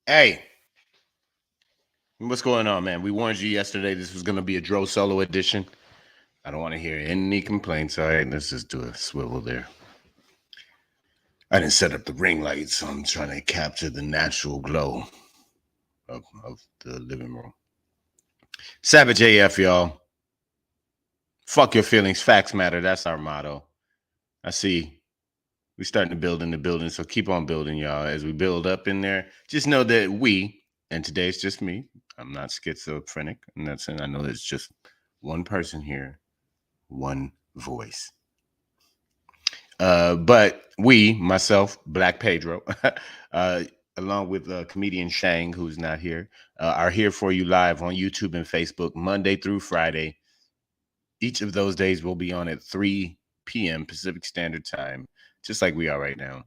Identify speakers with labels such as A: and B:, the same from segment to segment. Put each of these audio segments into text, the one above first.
A: Hey, what's going on, man? We warned you yesterday this was going to be a Dro Solo edition. I don't want to hear any complaints. All right, let's just do a swivel there. I didn't set up the ring lights, so I'm trying to capture the natural glow of the living room. Savage AF, y'all. Fuck your feelings. Facts matter. That's our motto. I see we're starting to build in the building, so keep on building, y'all. As we build up in there, just know that and today it's just me. I'm not schizophrenic. I'm not saying I know it's just one person here, one voice. But myself, Black Pedro, along with comedian Shang, who's not here, are here for you live on YouTube and Facebook Monday through Friday. Each of those days will be on at 3 p.m. Pacific Standard Time, just like we are right now.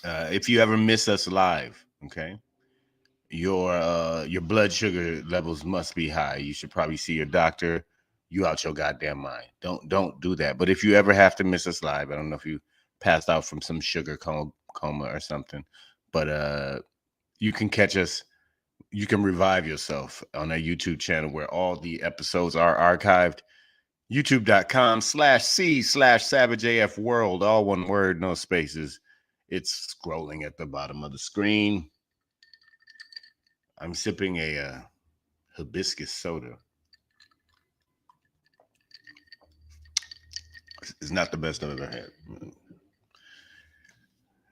A: If you ever miss us live, okay, your blood sugar levels must be high. You should probably see your doctor. You out your goddamn mind. Don't do that. But if you ever have to miss us live, I don't know if you passed out from some sugar coma or something, but you can catch us. You can revive yourself on our YouTube channel where all the episodes are archived. YouTube.com/C/SavageAF World, all one word, no spaces. It's scrolling at the bottom of the screen. I'm sipping a hibiscus soda. It's not the best I've ever had.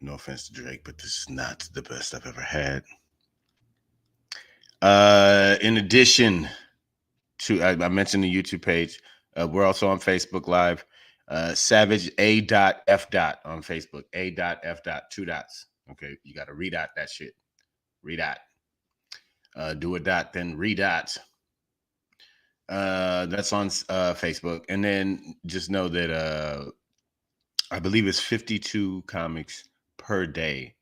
A: No offense to Drake, but this is not the best I've ever had. In addition to, I mentioned the YouTube page. We're also on Facebook Live. Savage A.F. on Facebook. A.F. 2 dots. Okay, you got to redot that shit. Redot. Do a dot, then redot. That's on Facebook. And then just know that I believe it's 52 comics per day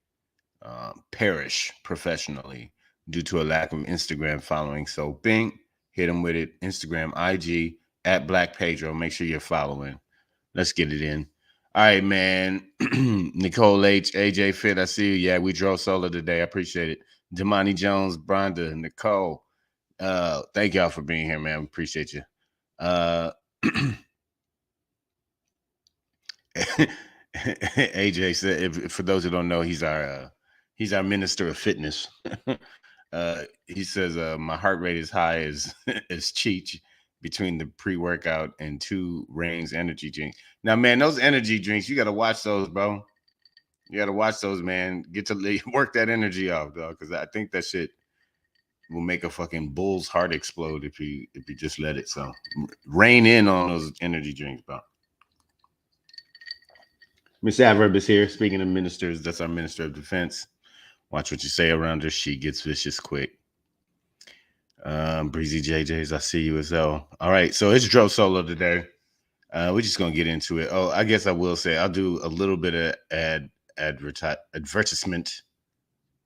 A: perish professionally due to a lack of Instagram following. So bing, hit them with it. Instagram, IG, at Black Pedro. Make sure you're following. Let's get it in. All right, man. Nicole H, AJ Fit, I see you. Yeah, we drove solo today. I appreciate it. Damani Jones, Bronda, Nicole. Thank y'all for being here, man. We appreciate you. AJ said, for those who don't know, he's our minister of fitness. He says my heart rate is high as Cheech between the pre-workout and 2 Reigns energy drinks. Now, man, those energy drinks, you got to watch those, bro. You got to watch those, man. Get to work that energy off, dog, because I think that shit will make a fucking bull's heart explode if you just let it. So rein in on those energy drinks, bro. Miss Adverb is here. Speaking of ministers, that's our Minister of Defense. Watch what you say around her. She gets vicious quick. Breezy JJs, I see you as well. All right, so it's Dro Solo today. We're just gonna get into it. Oh, I guess I will say I'll do a little bit of advertisement,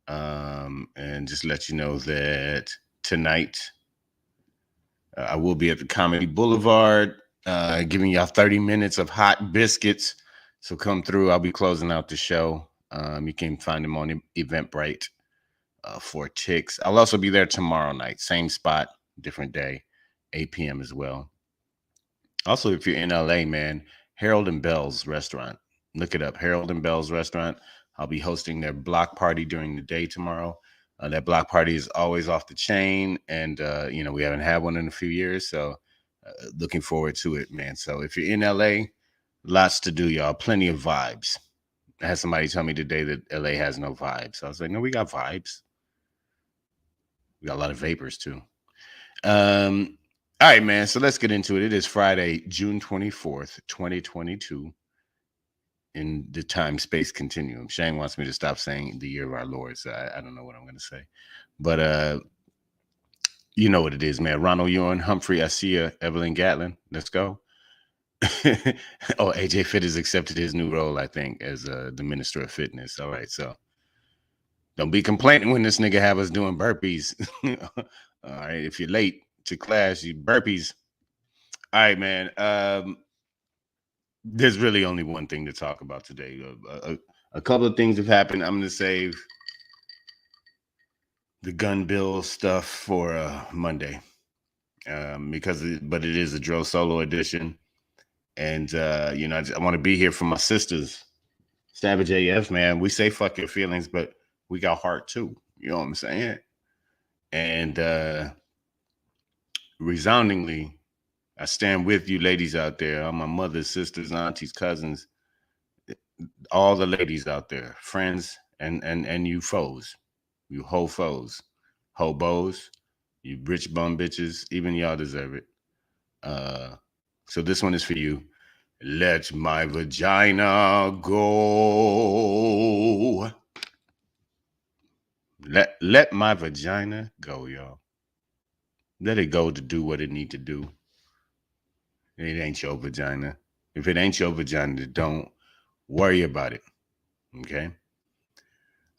A: and just let you know that tonight I will be at the Comedy Boulevard, giving y'all 30 minutes of hot biscuits. So come through. I'll be closing out the show. You can find them on Eventbrite for ticks. I'll also be there tomorrow night. Same spot, different day, 8 p.m. as well. Also, if you're in LA, man, Harold and Bell's Restaurant. Look it up, Harold and Bell's Restaurant. I'll be hosting their block party during the day tomorrow. That block party is always off the chain, and we haven't had one in a few years, so looking forward to it, man. So if you're in LA, lots to do, y'all. Plenty of vibes. I had somebody tell me today that LA has no vibes. So I was like, no, we got vibes. We got a lot of vapors too. All right, man. So let's get into it. It is Friday, June 24th, 2022. in the time-space continuum. Shane wants me to stop saying the year of our Lord, so I don't know what I'm going to say. But you know what it is, man. Ronald Ewan, Humphrey Asia, Evelyn Gatlin. Let's go. Oh, AJ Fitt has accepted his new role, I think, as the Minister of Fitness. All right, so don't be complaining when this nigga have us doing burpees. All right, if you're late to class, you burpees. All right, man. There's really only one thing to talk about today. A couple of things have happened. I'm going to save the gun bill stuff for Monday, but it is a drill solo edition, and I want to be here for my sisters. Savage AF, man. We say fuck your feelings, but we got heart too. You know what I'm saying? And resoundingly, I stand with you ladies out there. All my mothers, sisters, aunties, cousins, all the ladies out there, friends, and you foes, you hoe foes, hobos, you rich bum bitches, even y'all deserve it. So this one is for you. Let my vagina go. Let my vagina go, y'all. Let it go to do what it need to do. It ain't your vagina. If it ain't your vagina, don't worry about it. Okay?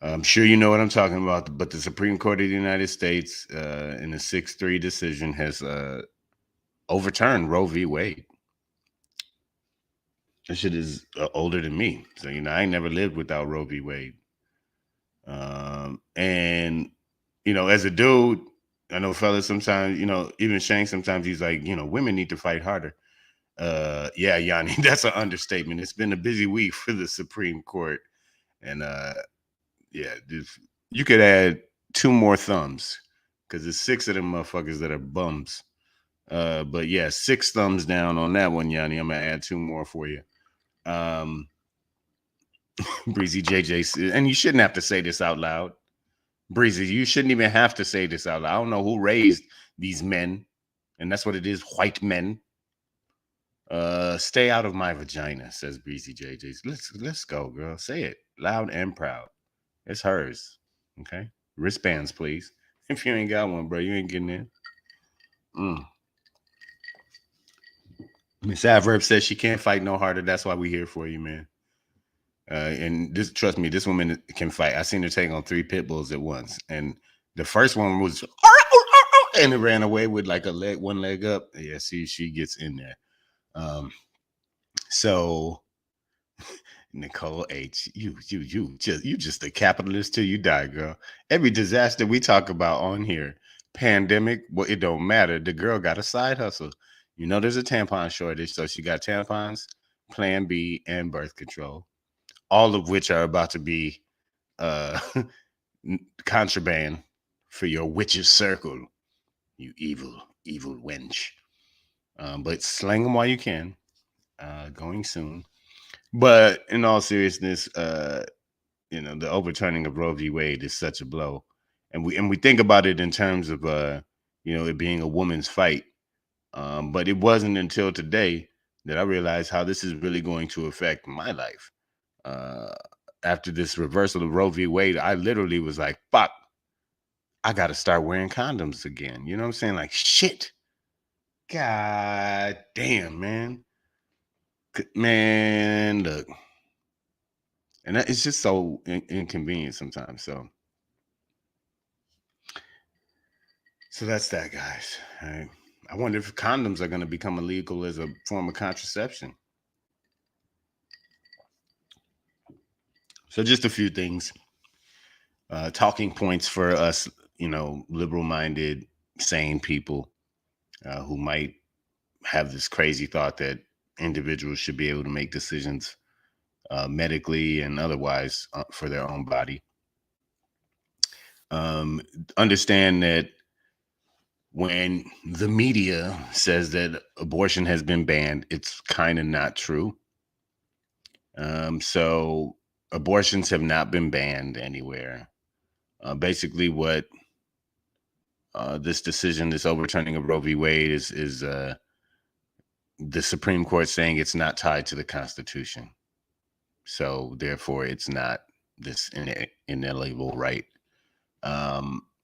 A: I'm sure you know what I'm talking about, but the Supreme Court of the United States, in a 6-3 decision, has overturned Roe v. Wade. That shit is older than me. So, I ain't never lived without Roe v. Wade. And, as a dude, I know fellas sometimes, even Shane, sometimes he's like, women need to fight harder. Yeah, Yanni, that's an understatement. It's been a busy week for the Supreme Court. And yeah, you could add 2 more thumbs because there's 6 of them motherfuckers that are bums. But yeah, 6 thumbs down on that one, Yanni. I'm gonna add 2 more for you. Breezy JJ, and you shouldn't have to say this out loud. Breezy, you shouldn't even have to say this out loud. I don't know who raised these men, and that's what it is, white men. Stay out of my vagina, says Breezy JJ. Let's go, girl. Say it loud and proud. It's hers. Okay. Wristbands, please. If you ain't got one, bro, you ain't getting in. Miss Adverb says she can't fight no harder. That's why we here for you, man. And trust me, this woman can fight. I seen her take on 3 pit bulls at once, and the first one was and it ran away with like one leg up. Yeah, see, she gets in there. So Nicole H, you just a capitalist till you die, girl. Every disaster we talk about on here, pandemic, well, it don't matter. The girl got a side hustle. There's a tampon shortage, so she got tampons, Plan B, and birth control, all of which are about to be contraband for your witch's circle, you evil wench. But slang them while you can. Going soon. But in all seriousness, the overturning of Roe v. Wade is such a blow, and we think about it in terms of it being a woman's fight. But it wasn't until today that I realized how this is really going to affect my life. After this reversal of Roe v. Wade, I literally was like, fuck, I got to start wearing condoms again. You know what I'm saying? Like, shit. God damn, man. Man, look. And it's just so inconvenient sometimes. So that's that, guys. Right. I wonder if condoms are going to become illegal as a form of contraception. So just a few things. Talking points for us, liberal-minded, sane people who might have this crazy thought that individuals should be able to make decisions medically and otherwise for their own body. Understand that when the media says that abortion has been banned, it's kind of not true. So abortions have not been banned anywhere. Basically, what this decision, this overturning of Roe v. Wade, is the Supreme Court saying it's not tied to the Constitution. So therefore, it's not this inalienable right.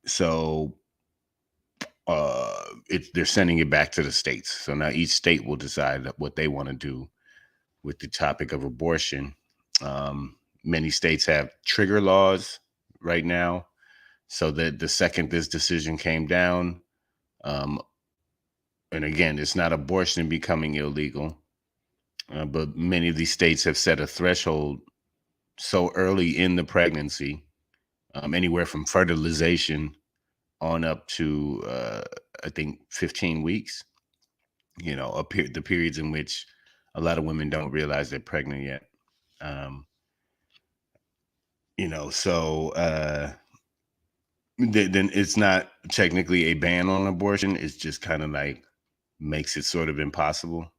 A: So they're sending it back to the states. So now each state will decide what they want to do with the topic of abortion. Many states have trigger laws right now, so that the second this decision came down, um, and again, it's not abortion becoming illegal, but many of these states have set a threshold so early in the pregnancy, anywhere from fertilization on up to I think 15 weeks. The periods in which a lot of women don't realize they're pregnant yet. Um, so then it's not technically a ban on abortion. It's just kind of like makes it sort of impossible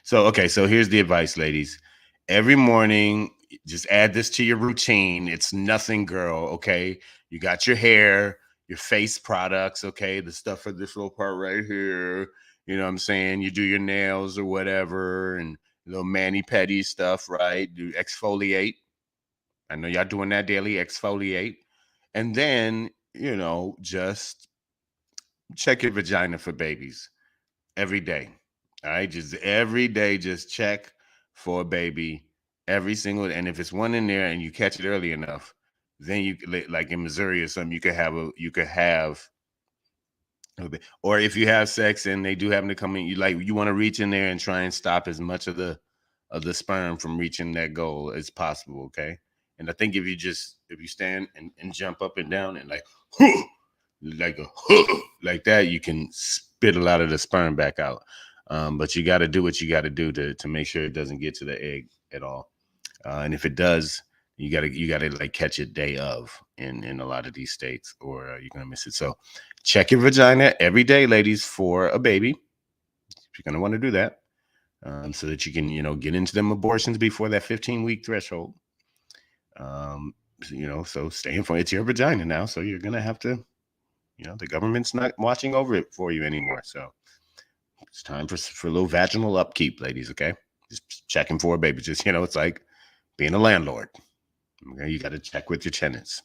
A: so okay, so here's the advice, ladies. Every morning, just add this to your routine. It's nothing, girl. Okay, you got your hair, your face products, okay, the stuff for this little part right here. You know what I'm saying? You do your nails or whatever, and little mani pedi stuff, right? Do exfoliate. I know y'all doing that daily. Exfoliate. And then, just check your vagina for babies every day. All right, just every day, just check for a baby every single. And if it's one in there and you catch it early enough, then like in Missouri or something, you could have or if you have sex and they do happen to come in, you want to reach in there and try and stop as much of the sperm from reaching that goal as possible. Okay, and I think if you stand and jump up and down and like a like that, you can spit a lot of the sperm back out. But you got to do what you got to do to make sure it doesn't get to the egg at all. And if it does, you gotta like catch it day of in a lot of these states, or you're gonna miss it. So check your vagina every day, ladies, for a baby. You're gonna want to do that, so that you can get into them abortions before that 15-week threshold. So stay informed. It's your vagina now, so you're gonna have to. The government's not watching over it for you anymore. So it's time for a little vaginal upkeep, ladies. Okay, just checking for a baby. Just it's like being a landlord. Okay, you got to check with your tenants.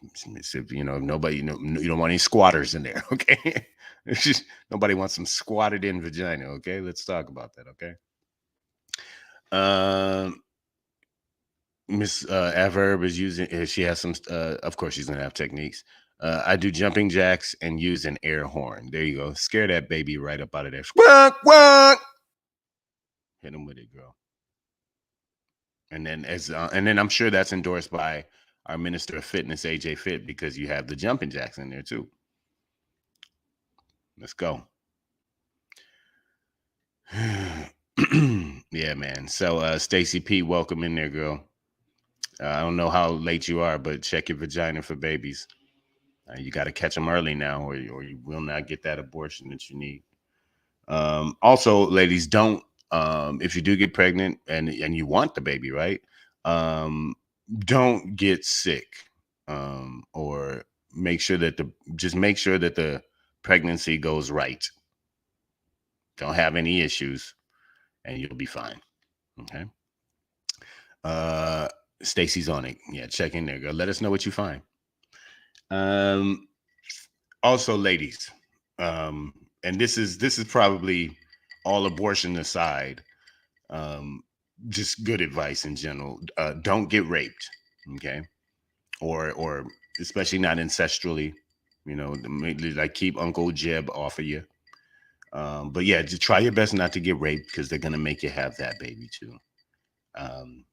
A: If nobody, you don't want any squatters in there. Okay, it's just nobody wants some squatted in vagina. Okay, let's talk about that. Okay. Um, Miss Adverb is using. She has some. Of course, she's gonna have techniques. I do jumping jacks and use an air horn. There you go. Scare that baby right up out of there. Squawk, squawk. Hit him with it, girl. And then I'm sure that's endorsed by our Minister of Fitness, AJ Fit, because you have the jumping jacks in there too. Let's go. Yeah, man. So Stacy P, welcome in there, girl. I don't know how late you are, but check your vagina for babies. You got to catch them early now, or you will not get that abortion that you need. Also, ladies, don't if you do get pregnant and you want the baby, right? Don't get sick, or make sure that the pregnancy goes right. Don't have any issues, and you'll be fine. Okay. Uh, Stacy's on it. Yeah, check in there, girl. Let us know what you find. Um, Also, ladies, and this is probably all abortion aside. Um, just good advice in general. Don't get raped, okay? Or especially not ancestrally. Like keep Uncle Jeb off of you. But yeah, just try your best not to get raped because they're gonna make you have that baby too. Um,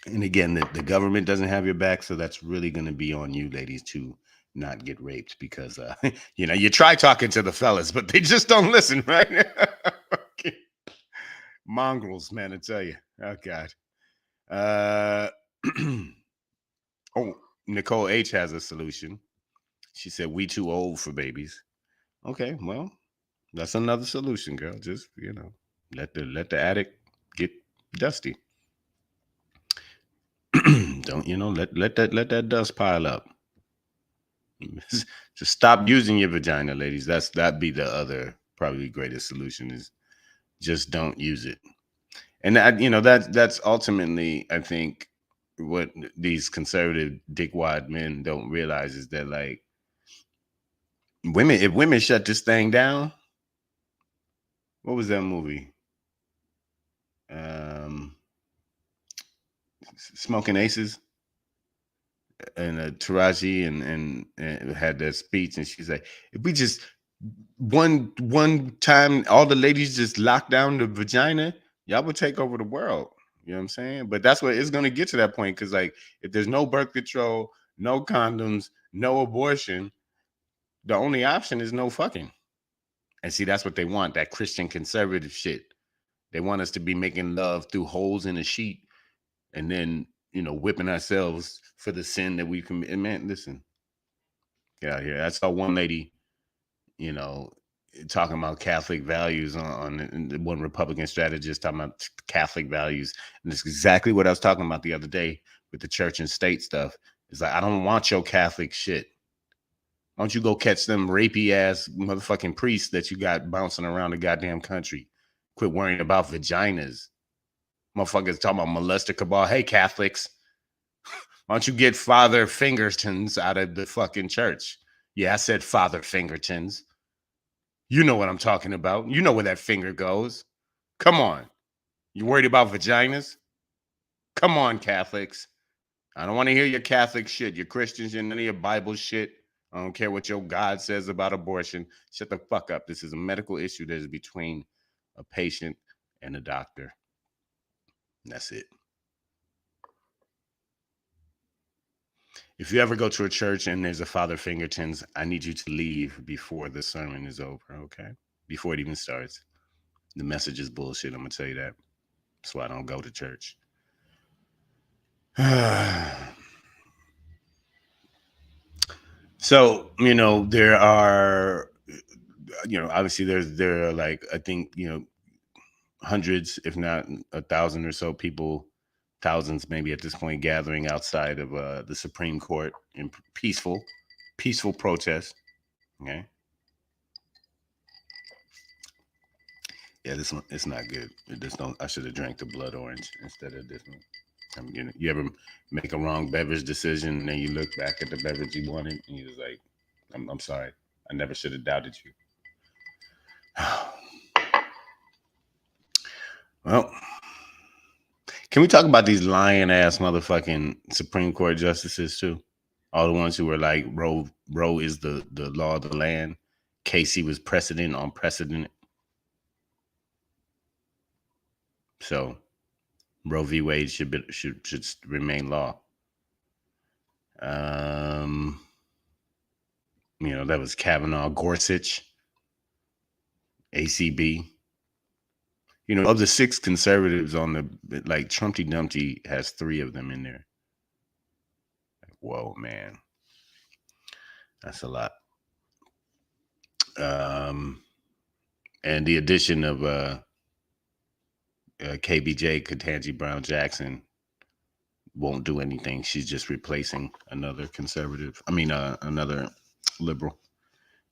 A: and again, the government doesn't have your back, so that's really gonna be on you, ladies, to not get raped because you try talking to the fellas, but they just don't listen, right? Okay. Mongrels, man, I tell you. Oh God. Uh, oh, Nicole H has a solution. She said, "We too old for babies." Okay, well, that's another solution, girl. Just let the attic get dusty. Don't let that dust pile up. Just stop using your vagina, ladies. That'd be the other probably greatest solution is just don't use it. And that's ultimately, I think, what these conservative dickwad men don't realize is that, like, if women shut this thing down, what was that movie? Um, Smoking Aces, and Taraji and had that speech, and she's like, if we just one time all the ladies just lock down the vagina, y'all would take over the world. You know what I'm saying? But that's what it's gonna get to that point, because like if there's no birth control, no condoms, no abortion, the only option is no fucking. And see, that's what they want, that Christian conservative shit. They want us to be making love through holes in a sheet, and then whipping ourselves for the sin that we commit. Man, listen, get out of here. I saw one lady, you know, talking about Catholic values on one Republican strategist talking about Catholic values, and it's exactly what I was talking about the other day with the church and state stuff. It's like, I don't want your Catholic shit. Why don't you go catch them rapey ass motherfucking priests that you got bouncing around the goddamn country? Quit worrying about vaginas. Motherfuckers talking about molester cabal. Hey, Catholics, why don't you get Father Fingertons out of the fucking church? Yeah, I said Father Fingertons. You know what I'm talking about. You know where that finger goes. Come on. You worried about vaginas? Come on, Catholics. I don't want to hear your Catholic shit, your Christians, and none of your Bible shit. I don't care what your God says about abortion. Shut the fuck up. This is a medical issue that is between a patient and a doctor. And that's it. If you ever go to a church and there's a Father Fingertons, I need you to leave before the sermon is over, okay? Before it even starts. The message is bullshit. I'm going to tell you that. That's why I don't go to church. So, there are, obviously there are, like, I think, hundreds, if not 1,000 or so people, thousands maybe at this point, gathering outside of the Supreme Court in peaceful protest. Okay. Yeah, this one, it's not good. I should have drank the blood orange instead of this one. You ever make a wrong beverage decision and then you look back at the beverage you wanted and you're just like, I'm sorry. I never should have doubted you. Well, can we talk about these lying ass motherfucking Supreme Court justices too? All the ones who were like, Roe is the law of the land. Casey was precedent on precedent. So Roe v. Wade should remain law. That was Kavanaugh, Gorsuch, ACB. Of the 6 conservatives on the, like, Trumpty Dumpty has 3 of them in there. Like, whoa, man. That's a lot. And the addition of KBJ, Ketanji Brown Jackson, won't do anything. She's just replacing another conservative. Another liberal.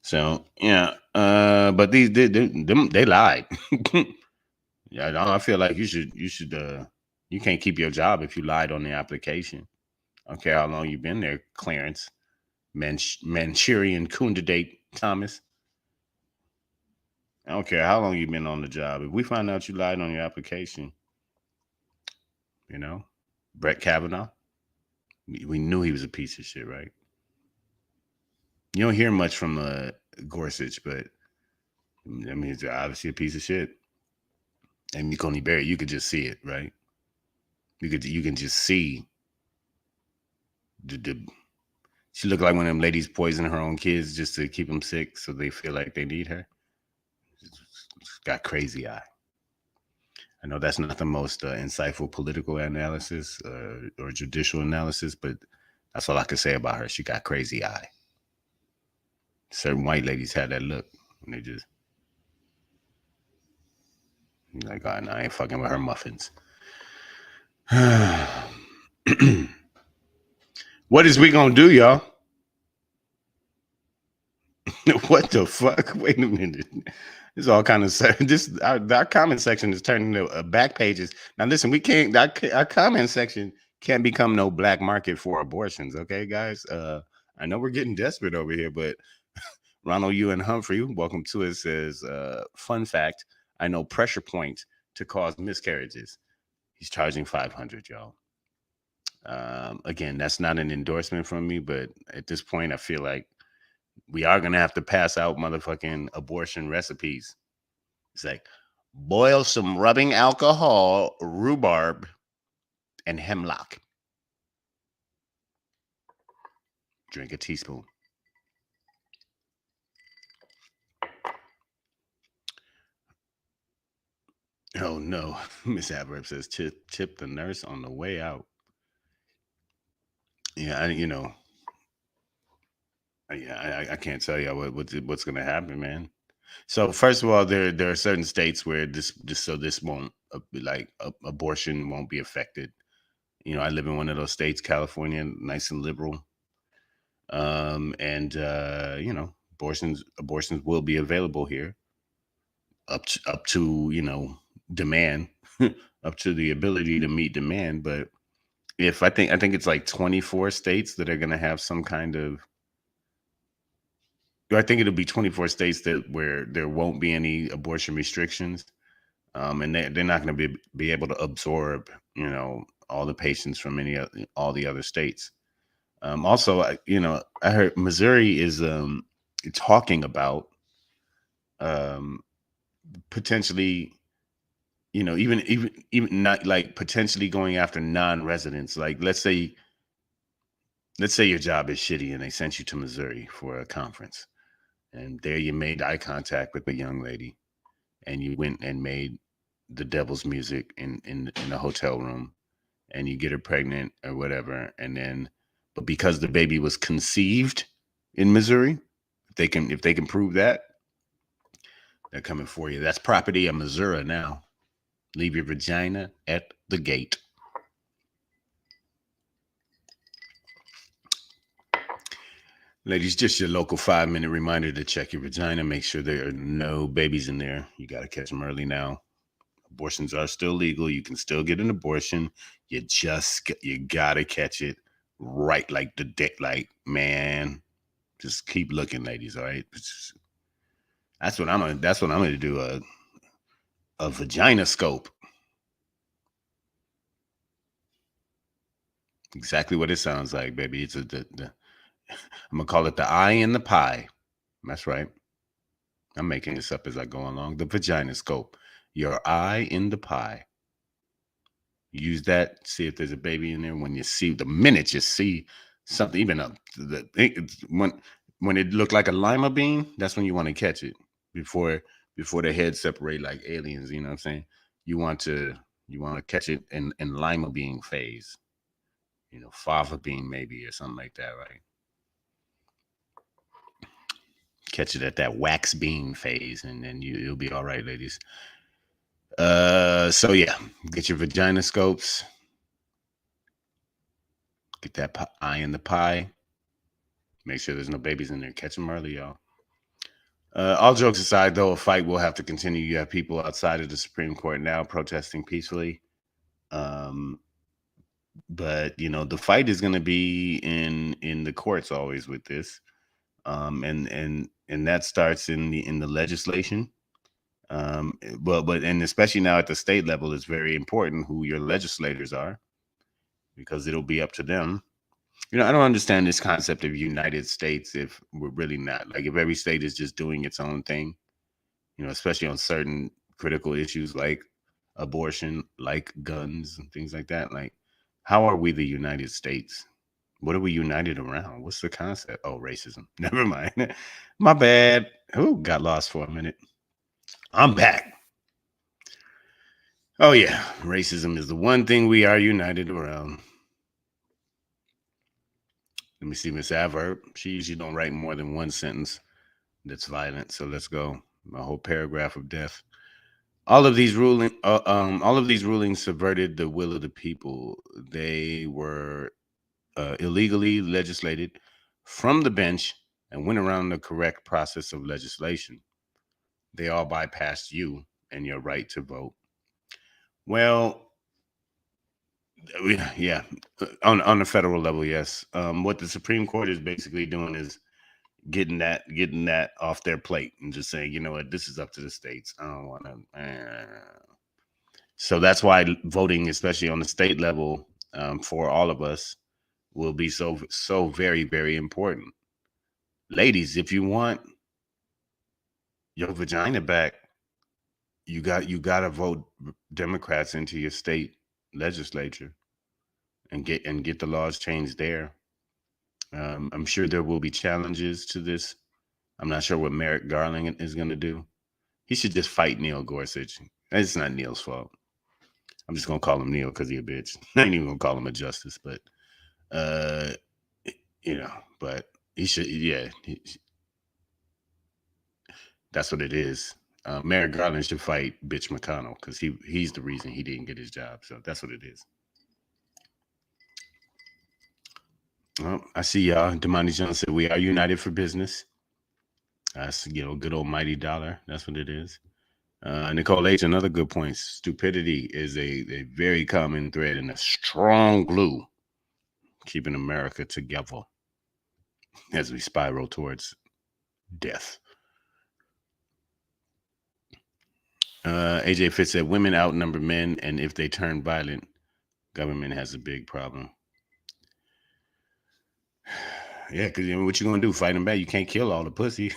A: So yeah, but they lied. Yeah, I feel like you should you can't keep your job if you lied on the application. I don't care how long you've been there, Clarence Manchurian Kundadate Thomas. I don't care how long you've been on the job. If we find out you lied on your application, Brett Kavanaugh, we knew he was a piece of shit, right? You don't hear much from Gorsuch, but he's obviously a piece of shit. And Coney Barrett, you could just see it, right? You can just see she looked like one of them ladies poisoning her own kids just to keep them sick, so they feel like they need her. She's got crazy eye. I know that's not the most insightful political analysis or judicial analysis, but that's all I could say about her. She got crazy eye. Certain white ladies had that look, and they just like, oh, no, I ain't fucking with her muffins. What is we gonna do, y'all? What the fuck? Wait a minute. There's all kind of this our comment section is turning into back pages. Now listen, we can't our comment section can't become no black market for abortions. Okay, guys. I know we're getting desperate over here, but Ronald U and Humphrey, welcome to it. Says fun fact: I know pressure point to cause miscarriages. He's charging 500, y'all. Again, that's not an endorsement from me, but at this point, I feel like we are gonna have to pass out motherfucking abortion recipes. It's like boil some rubbing alcohol, rhubarb, and hemlock. Drink a teaspoon. Oh no, Miss Adverb says tip the nurse on the way out. Yeah, yeah, I can't tell you what's gonna happen, man. So first of all, there are certain states where this won't be like abortion won't be affected. I live in one of those states, California, nice and liberal. And abortions will be available here up to demand, up to the ability to meet demand. But if I think it's like 24 states that are going to have some kind of, I think it'll be 24 states that where there won't be any abortion restrictions. And they're not going to be able to absorb all the patients from all the other states. Also, I heard Missouri is talking about um, potentially, even not like potentially going after non-residents. Like let's say your job is shitty and they sent you to Missouri for a conference, and there you made eye contact with a young lady, and you went and made the devil's music in a hotel room, and you get her pregnant or whatever, and then but because the baby was conceived in Missouri, if they can prove that, they're coming for you. That's property of Missouri now. Leave your vagina at the gate. Ladies, just your local 5 minute reminder to check your vagina. Make sure there are no babies in there. You got to catch them early now. Abortions are still legal. You can still get an abortion. You gotta catch it right, like the day. Like, man, just keep looking, ladies. All right, that's what I'm gonna do. A vagina scope. Exactly what it sounds like, baby. It's I'm gonna call it the eye in the pie. That's right. I'm making this up as I go along. The vagina scope. Your eye in the pie. Use that. See if there's a baby in there. The minute you see something, even when it looked like a lima bean, that's when you want to catch it before before the heads separate like aliens. You know what I'm saying? You want to you want to catch it in lima bean phase. Fava bean maybe or something like that, right? Catch it at that wax bean phase, and then you'll be all right, ladies. So yeah, get your vagina scopes. Get that eye in the pie. Make sure there's no babies in there. Catch them early, y'all. All jokes aside, though, a fight will have to continue. You have people outside of the Supreme Court now protesting peacefully. Um, but the fight is going to be in the courts always with this, and that starts in the legislation. But and especially now at the state level, it's very important who your legislators are because it'll be up to them. I don't understand this concept of United States if we're really not like if every state is just doing its own thing. Especially on certain critical issues like abortion, like guns and things like that. Like, how are we the United States? What are we united around? What's the concept? Oh, racism. Never mind. My bad. Oh, got lost for a minute. I'm back. Oh yeah, racism is the one thing we are united around. Let me see Miss Adverb. She usually don't write more than one sentence that's violent. So let's go. A whole paragraph of death. All of these rulings subverted the will of the people. They were illegally legislated from the bench and went around the correct process of legislation. They all bypassed you and your right to vote. Well, yeah, on the federal level, yes. What the Supreme Court is basically doing is getting that off their plate and just saying, you know what, this is up to the states. I don't want to. So that's why voting, especially on the state level, for all of us, will be so very very important. Ladies, if you want your vagina back, you got to vote Democrats into your state legislature and get the laws changed there. I'm sure there will be challenges to this. I'm not sure what Merrick Garland is going to do. He should just fight Neil Gorsuch. It's not Neil's fault. I'm just gonna call him Neil because he a bitch. I ain't even gonna call him a justice, but uh, you know, but he should. Yeah, that's what it is. Merrick Garland should fight bitch McConnell because he's the reason he didn't get his job. So that's what it is. Well, I see y'all. Damani Jones said we are united for business. That's good old mighty dollar. That's what it is. Nicole H, another good point. Stupidity is a very common thread and a strong glue keeping America together as we spiral towards death. AJ Fitz said women outnumber men, and if they turn violent, government has a big problem. Yeah, because what you gonna do? Fight them back? You can't kill all the pussy.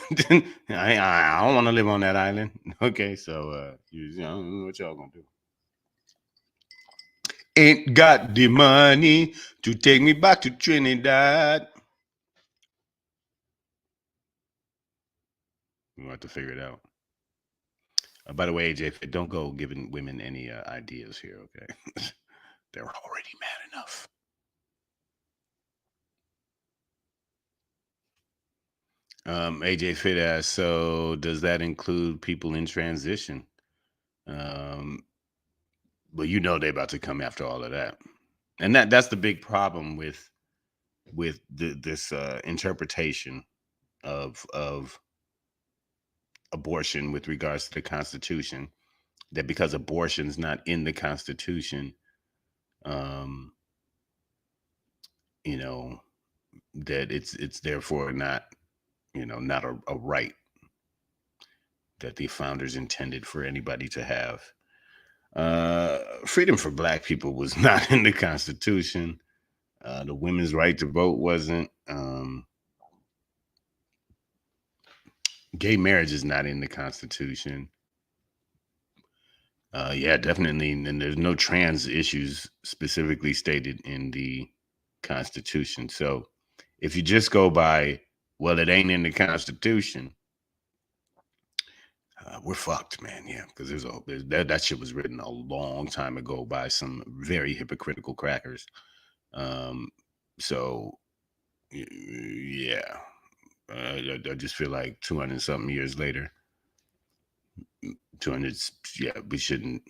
A: I don't want to live on that island. Okay, so what y'all gonna do? Ain't got the money to take me back to Trinidad. We'll have to figure it out. By the way, AJ, don't go giving women any ideas here, okay? They're already mad enough. AJ Fit asks, so does that include people in transition? But you know they're about to come after all of that, and that's the big problem with this interpretation of abortion with regards to the Constitution. That because abortion's not in the Constitution, um, you know, that it's therefore not, not a right that the founders intended for anybody to have. Freedom for Black people was not in the Constitution. The women's right to vote wasn't. Gay marriage is not in the Constitution. Yeah, definitely. And there's no trans issues specifically stated in the Constitution. So if you just go by, well, it ain't in the Constitution, we're fucked, man. Yeah, because that shit was written a long time ago by some very hypocritical crackers. Um, so yeah, I just feel like 200 something years later, 200, yeah, we shouldn't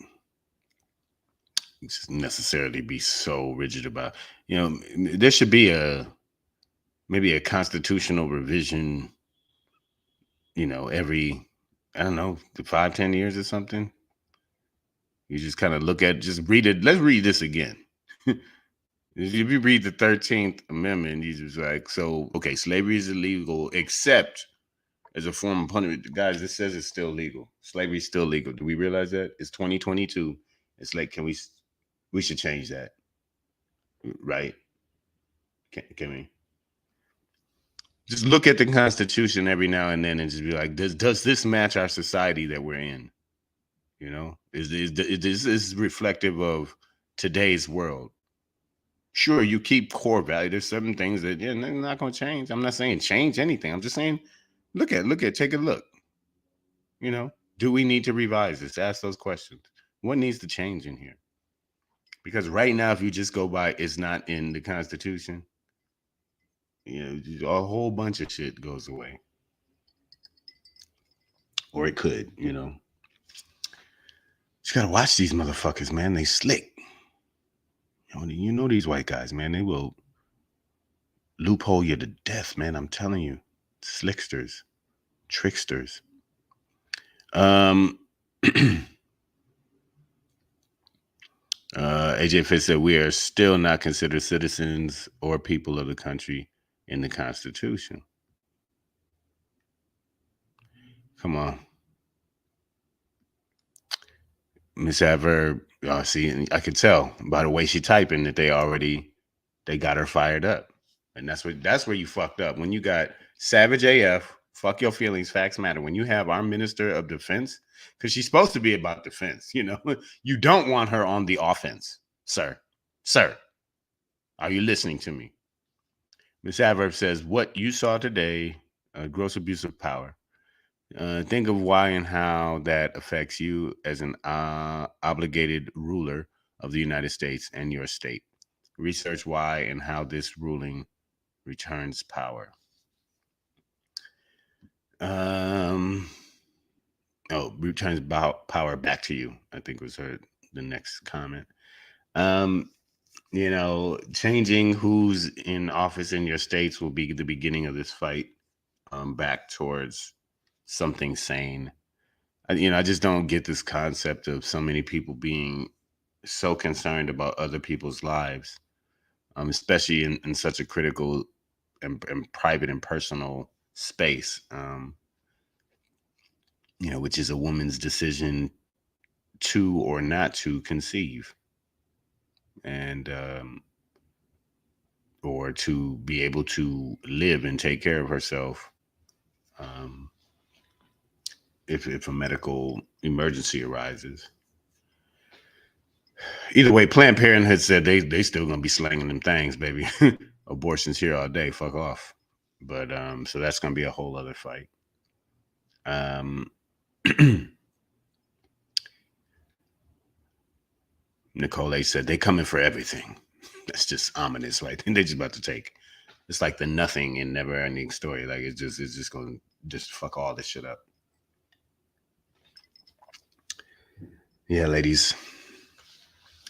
A: necessarily be so rigid about, there should be maybe a constitutional revision, every, I don't know, 5-10 years or something. You just kind of just read it. Let's read this again. If you read the 13th Amendment, he's just like, so, okay, slavery is illegal except as a form of punishment. Guys, it says it's still legal. Slavery is still legal. Do we realize that? It's 2022. It's like, we should change that, right? Can we? Just look at the Constitution every now and then and just be like, does this match our society that we're in? Is this reflective of today's world? Sure, you keep core value. There's certain things that they're not going to change. I'm not saying change anything. I'm just saying, take a look. Do we need to revise this? Ask those questions. What needs to change in here? Because right now, if you just go by, it's not in the Constitution. A whole bunch of shit goes away, or it could. Just gotta watch these motherfuckers, man. They slick. These white guys, man. They will loophole you to death, man. I'm telling you, slicksters, tricksters. Um, AJ Fitz said we are still not considered citizens or people of the country in the Constitution. Come on, Miss Adverb. See, I could tell by the way she typing that they got her fired up, and that's where you fucked up when you got Savage AF. Fuck your feelings, facts matter. When you have our Minister of Defense, because she's supposed to be about defense, you don't want her on the offense, sir. Sir, are you listening to me? Miss Adverb says, what you saw today, gross abuse of power. Think of why and how that affects you as an obligated ruler of the United States and your state. Research why and how this ruling returns power. Um, returns power back to you, I think was the next comment. Um, changing who's in office in your states will be the beginning of this fight back towards something sane. I just don't get this concept of so many people being so concerned about other people's lives, especially in such a critical and private and personal space, which is a woman's decision to or not to conceive and or to be able to live and take care of herself um, if a medical emergency arises. Either way, Planned Parenthood said they still gonna be slanging them things, baby. Abortions here all day. Fuck off. But so that's gonna be a whole other fight. Um, Nicole A said they coming for everything. That's just ominous, right? And they're just about to take. It's like the nothing and never ending story. Like it's just gonna just fuck all this shit up. Yeah, ladies,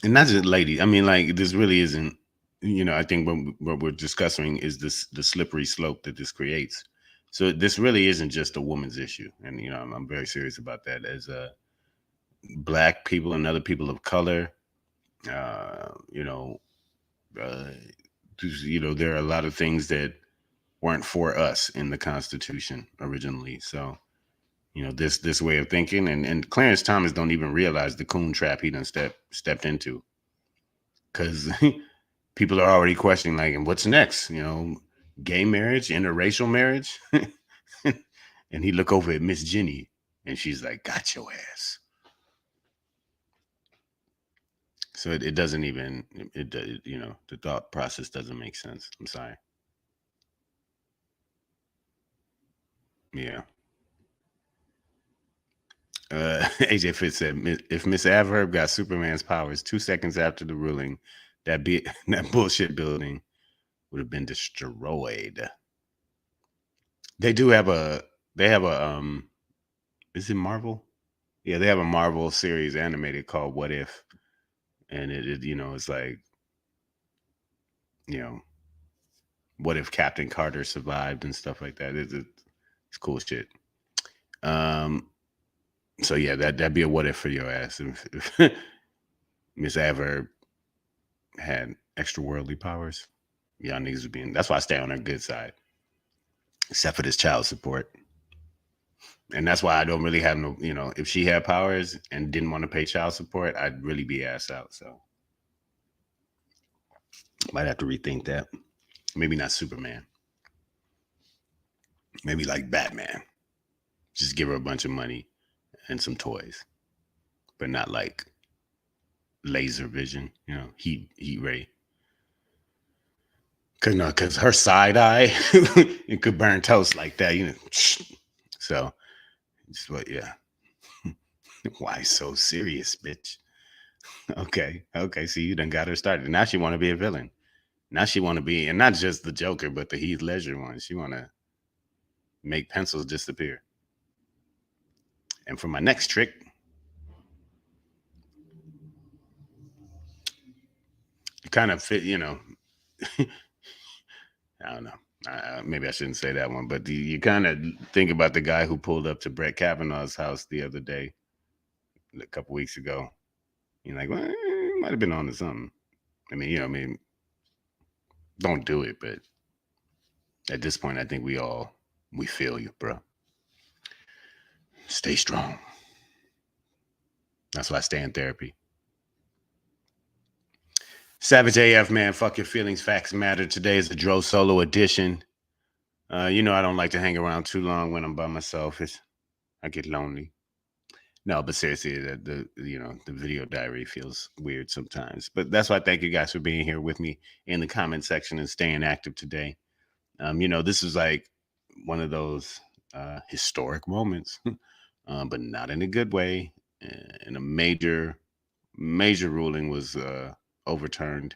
A: and not just ladies. I mean, like this really isn't. I think what we're discussing is this the slippery slope that this creates. So this really isn't just a woman's issue, and I'm very serious about that. As black people and other people of color, uh, you know, uh, there are a lot of things that weren't for us in the Constitution originally. So this way of thinking, and Clarence Thomas don't even realize the coon trap he done stepped into, because people are already questioning, like, and what's next? Gay marriage, interracial marriage. And he look over at Miss Jenny and she's like, got your ass. So it doesn't even the thought process doesn't make sense. I'm sorry. Yeah. AJ Fitz said, if Miss Adverb got Superman's powers 2 seconds after the ruling, that bullshit building would have been destroyed. They do have a is it Marvel? Yeah, they have a Marvel series animated called What If, and it's like, you know, what if Captain Carter survived and stuff like that. It's cool shit. Um, so yeah, that'd be a what if for your ass if Miss Aver had extra worldly powers. Y'all niggas would be in. That's why I stay on her good side, except for this child support. And that's why I don't really have no, if she had powers and didn't want to pay child support, I'd really be ass out. So might have to rethink that. Maybe not Superman. Maybe like Batman. Just give her a bunch of money and some toys, but not like laser vision, heat ray. Cause no, cause her side eye, it could burn toast like that. So just what, yeah. Why so serious, bitch? Okay. See, you done got her started. Now she want to be a villain. Now she want to be, and not just the Joker, but the Heath Ledger one. She want to make pencils disappear. And for my next trick, it kind of fit. I don't know. Maybe I shouldn't say that one, but you kind of think about the guy who pulled up to Brett Kavanaugh's house the other day, a couple weeks ago. You're like, well, he might have been on to something. I mean, don't do it, but at this point, I think we feel you, bro. Stay strong. That's why I stay in therapy. Savage AF, man. Fuck your feelings. Facts matter. Today is a Dro Solo edition. I don't like to hang around too long when I'm by myself. I get lonely. No, but seriously, the video diary feels weird sometimes. But that's why I thank you guys for being here with me in the comment section and staying active today. This is like one of those historic moments, but not in a good way. And a major ruling was overturned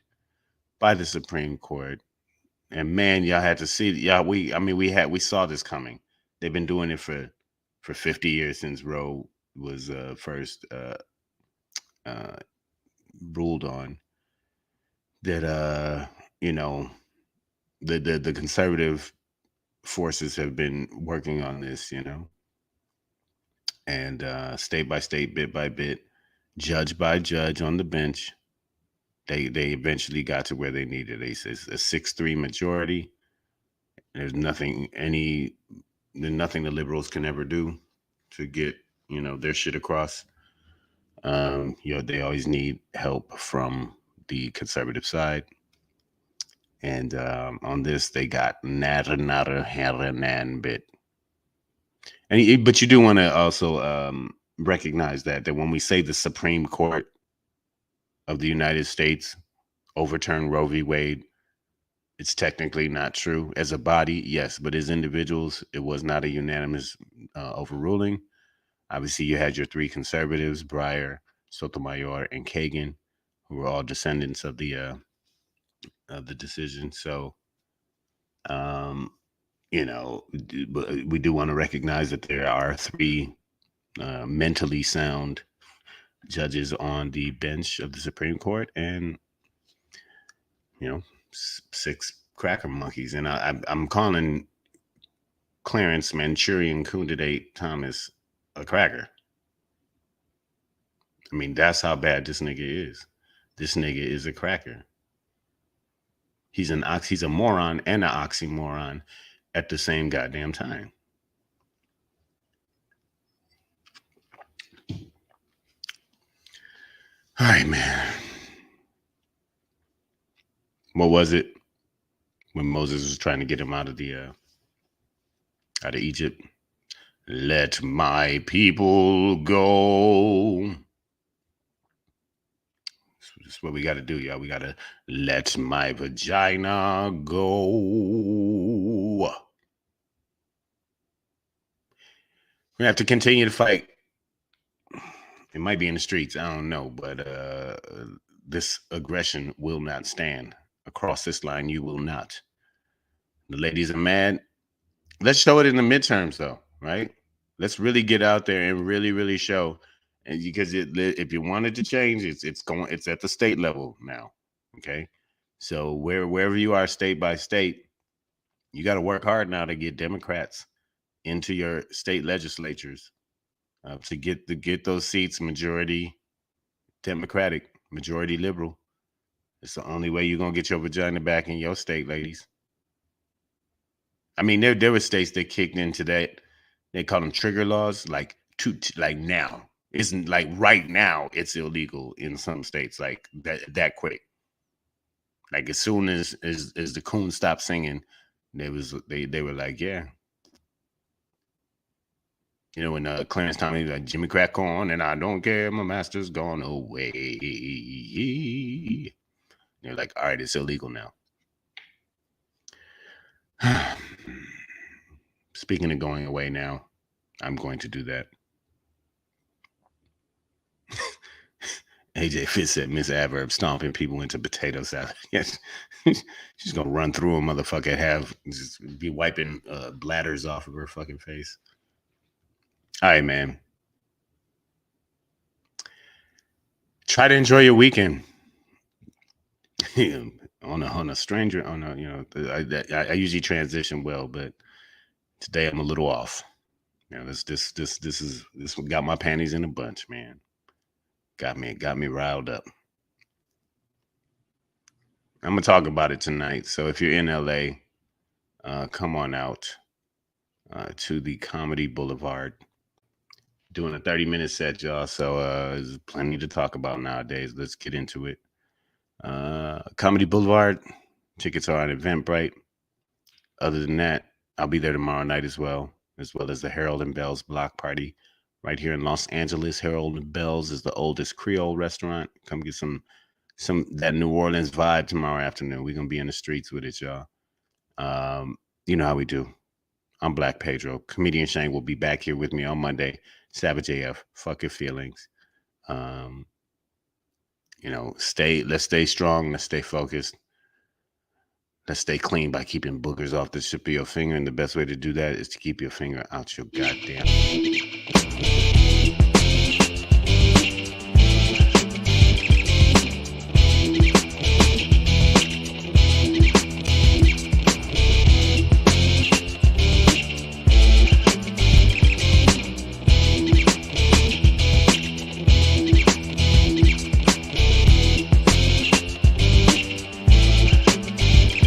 A: by the Supreme Court. And man, y'all had to see. Yeah, we saw this coming. They've been doing it for 50 years since Roe was first uh, ruled on. That you know, the conservative forces have been working on this, and state by state, bit by bit, judge by judge on the bench, they eventually got to where they needed. They said a 6-3 majority. There's nothing the liberals can ever do to get their shit across. They always need help from the conservative side, and on this they got nada haranan bit. But you do want to also recognize that when we say the Supreme Court of the United States overturned Roe v. Wade, it's technically not true. As a body, yes, but as individuals, it was not a unanimous overruling. Obviously, you had your three conservatives, Breyer, Sotomayor, and Kagan, who were all descendants of the decision. So, um, we do want to recognize that there are three mentally sound judges on the bench of the Supreme Court, and 6 cracker monkeys. And I'm calling Clarence Manchurian Candidate Thomas a cracker. I mean, that's how bad this nigga is. This nigga is a cracker. He's a moron and an oxymoron at the same goddamn time. All right, man. What was it when Moses was trying to get him out of Egypt? Let my people go. That's what we got to do, y'all. We got to let my vagina go. We have to continue to fight. It might be in the streets, I don't know, but this aggression will not stand. Across this line, you will not. The ladies are mad. Let's show it in the midterms, though, right? Let's really get out there and really, really show. And because if you wanted to change, it's at the state level now. Okay, so wherever you are, state by state, you got to work hard now to get Democrats into your state legislatures to get those seats majority Democratic, majority liberal. It's the only way you're gonna get your vagina back in your state, ladies. I mean, there were states that kicked into that. They call them trigger laws, like now. Isn't like right now it's illegal in some states, like that quick. Like as soon as the coon stopped singing, they were like, yeah. When Clarence Thomas like Jimmy crack on and I don't care, my master's gone away. They're like, all right, it's illegal now. Speaking of going away now, I'm going to do that. AJ Fitz said Miss Adverb stomping people into potato salad. Yes, she's gonna run through a motherfucker, just be wiping bladders off of her fucking face. All right, man. Try to enjoy your weekend. on a stranger, on a, I usually transition well, but today I'm a little off. This one got my panties in a bunch, man. Got me riled up. I'm gonna talk about it tonight. So if you're in LA, come on out to the Comedy Boulevard. Doing a 30-minute set, y'all. So there's plenty to talk about nowadays. Let's get into it. Comedy Boulevard. Tickets are on Eventbrite. Other than that, I'll be there tomorrow night as well as the Harold and Bells block party right here in Los Angeles. Harold and Bells is the oldest Creole restaurant. Come get some that New Orleans vibe tomorrow afternoon. We're gonna be in the streets with it, y'all. Um, you know how we do. I'm Black Pedro. Comedian Shane will be back here with me on Monday. Savage AF. Fuck your feelings. Um, let's stay strong. Let's stay focused. Let's stay clean by keeping boogers off the tip of your finger. And the best way to do that is to keep your finger out your goddamn.